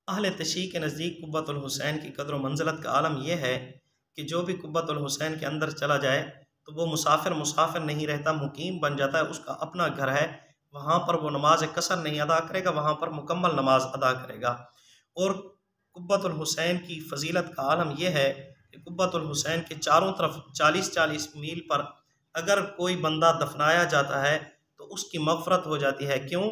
اہل تشیع کے نزدیک قبۃ الحسین کی قدر و منزلت کا عالم یہ ہے کہ جو بھی قبۃ الحسین کے اندر چلا جائے تو وہ مسافر نہیں رہتا، مقیم بن جاتا ہے، اس کا اپنا گھر ہے، وہاں پر وہ نماز قصر نہیں ادا کرے گا، وہاں پر مکمل نماز ادا کرے گا۔ اور قبۃ الحسین کی فضیلت کا عالم یہ ہے کہ قبۃ الحسین کے چاروں طرف 40 میل پر اگر کوئی بندہ دفنایا جاتا ہے تو اس کی مغفرت ہو جاتی ہے۔ کیوں؟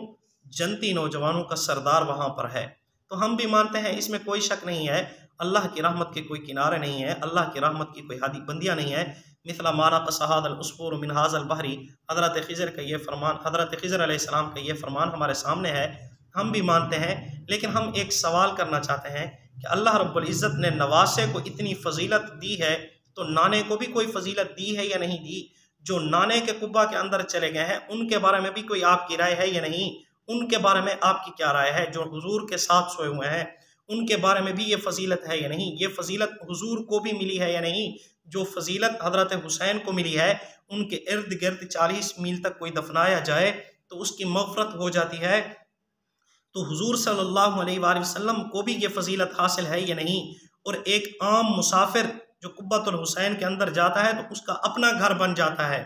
جنتی نوجوانوں کا سردار وہاں پر ہے۔ تو ہم بھی مانتے ہیں، اس میں کوئی شک نہیں ہے، اللہ کی رحمت کے کوئی کنارے نہیں ہے، اللہ کی رحمت کی کوئی حادی بندیاں نہیں ہے۔ مثل ما نقص هذا العصفور من هذا البحر، حضرت خضر کا یہ فرمان، حضرت خضر علیہ السلام کا یہ فرمان ہمارے سامنے ہے، ہم بھی مانتے ہیں۔ لیکن ہم ایک سوال کرنا چاہتے ہیں کہ اللہ رب العزت نے نواسے کو اتنی فضیلت دی ہے تو نانے کو بھی کوئی فضیلت دی ہے یا نہیں دی؟ جو نانے کے قبہ کے اندر چلے گئے ہیں ان کے بارے میں بھی کوئی آپ کی رائے ہے یا نہیں؟ ان کے بارے میں آپ کی کیا رائے ہے؟ جو حضور کے ساتھ سوئے ہوئے ہیں ان کے بارے میں بھی یہ فضیلت ہے یا نہیں؟ یہ فضیلت حضور کو بھی ملی ہے یا نہیں؟ جو فضیلت حضرت حسین کو ملی ہے، ان کے ارد گرد 40 میل تک کوئی دفنایا جائے تو اس کی مغفرت ہو جاتی ہے، تو حضور صلی اللہ علیہ وآلہ وسلم کو بھی یہ فضیلت حاصل ہے یا نہیں؟ اور ایک عام مسافر جو قبۃ الحسین کے اندر جاتا ہے تو اس کا اپنا گھر بن جاتا ہے،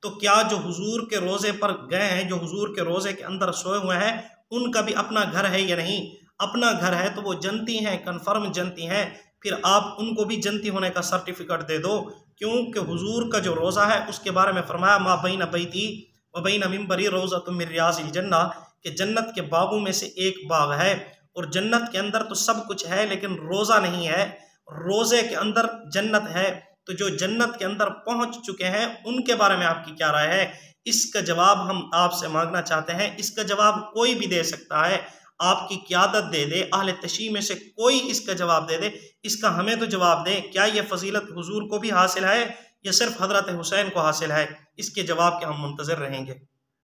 تو کیا جو حضور کے روضے پر گئے ہیں، جو حضور کے روضے کے اندر سوئے ہوئے ہیں، ان کا بھی اپنا گھر ہے یا نہیں؟ اپنا گھر ہے تو وہ جنتی ہیں، کنفرم جنتی ہیں، پھر آپ ان کو بھی جنتی ہونے کا سرٹیفکیٹ دے دو، کیونکہ حضور کا جو روضہ ہے اس کے بارے میں فرمایا ما بین بیتی و بین منبری روضۃ من ریاض الجنہ، کہ جنت کے باغوں میں سے ایک باغ ہے، اور جنت کے اندر تو سب کچھ ہے لیکن روضہ نہیں ہے، روضے کے اندر جنت ہے۔ تو جو جنت کے اندر پہنچ چکے ہیں ان کے بارے میں آپ کی کیا رائے ہے؟ اس کا جواب ہم آپ سے مانگنا چاہتے ہیں۔ اس کا جواب کوئی بھی دے سکتا ہے، آپ کی قیادت دے دے، اہل تشیع میں سے کوئی اس کا جواب دے دے، اس کا ہمیں تو جواب دے، کیا یہ فضیلت حضور کو بھی حاصل ہے یا صرف حضرت حسین کو حاصل ہے؟ اس کے جواب کے ہم منتظر رہیں گے۔